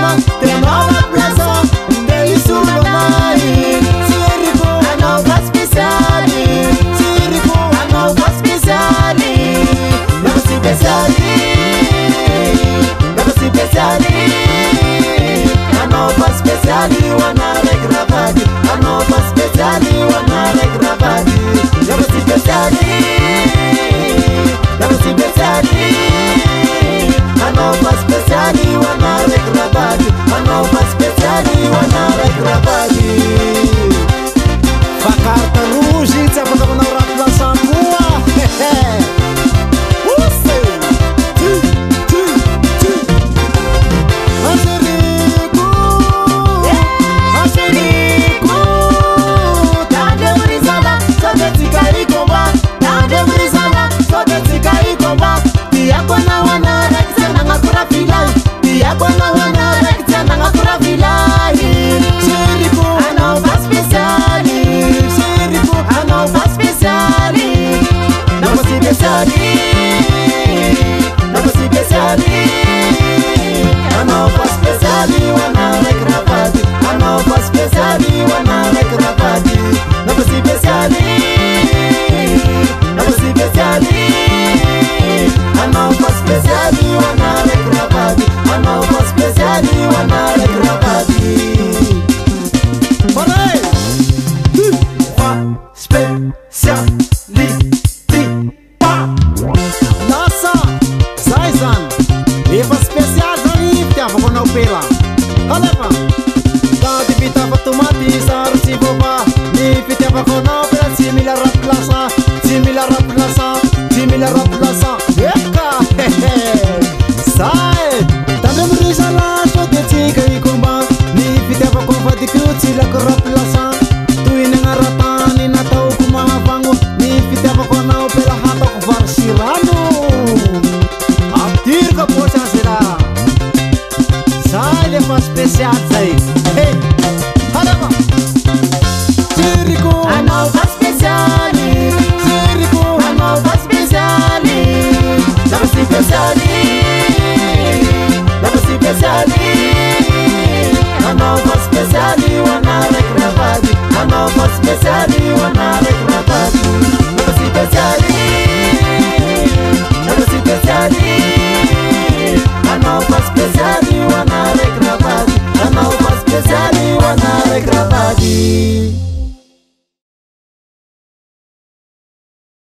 commun, te nova plaza, te isulonai. Sirico, a nova speciali. Sirico, a nova speciali. Nova speciali. Nova speciali. A nova speciali, wana regravati. A nova speciali, wana regravati. Nova speciali. Nova speciali. A nova speciali, wana regravati. A nova speciali, wana regravati. Fa carta rouge, tsy afaka manao raha plasan koa. Angelico, Angelico, tande brisala, sote tikai komba, tande brisala, sote tikai komba. Dia kona wana reksa ngakura filai, dia kona wana reksa ngakura filai. Angelico, anova speciali, Angelico, anova speciali, nova speciali, nova speciali. A nova speciali, wana regravati. A nova speciali, wana regravati. Nova speciali, nova speciali. A nova speciali, wana regravati. A nova speciali, wana regravati. Olé! Speciali. Nossa, Zaizan, efa special zany fitiavako anao pela. Alefa, sady vitava tomaty saro tsy vova. Ny fitiavako anao pela tsy mila raplasa, tsy mila raplasa, tsy mila raplasa. Eka, zay, tandre mirisala sode tsika ikomba. Ny fitiavako vadiko tsy lako raplasa. Toy ny agnaratany nataoko mahavango. Ny fitiavako anao pela hatako vary sy rano. Atirika potsy azera. Zay lefa special zay. Hey, halava. Sirico, a nova special.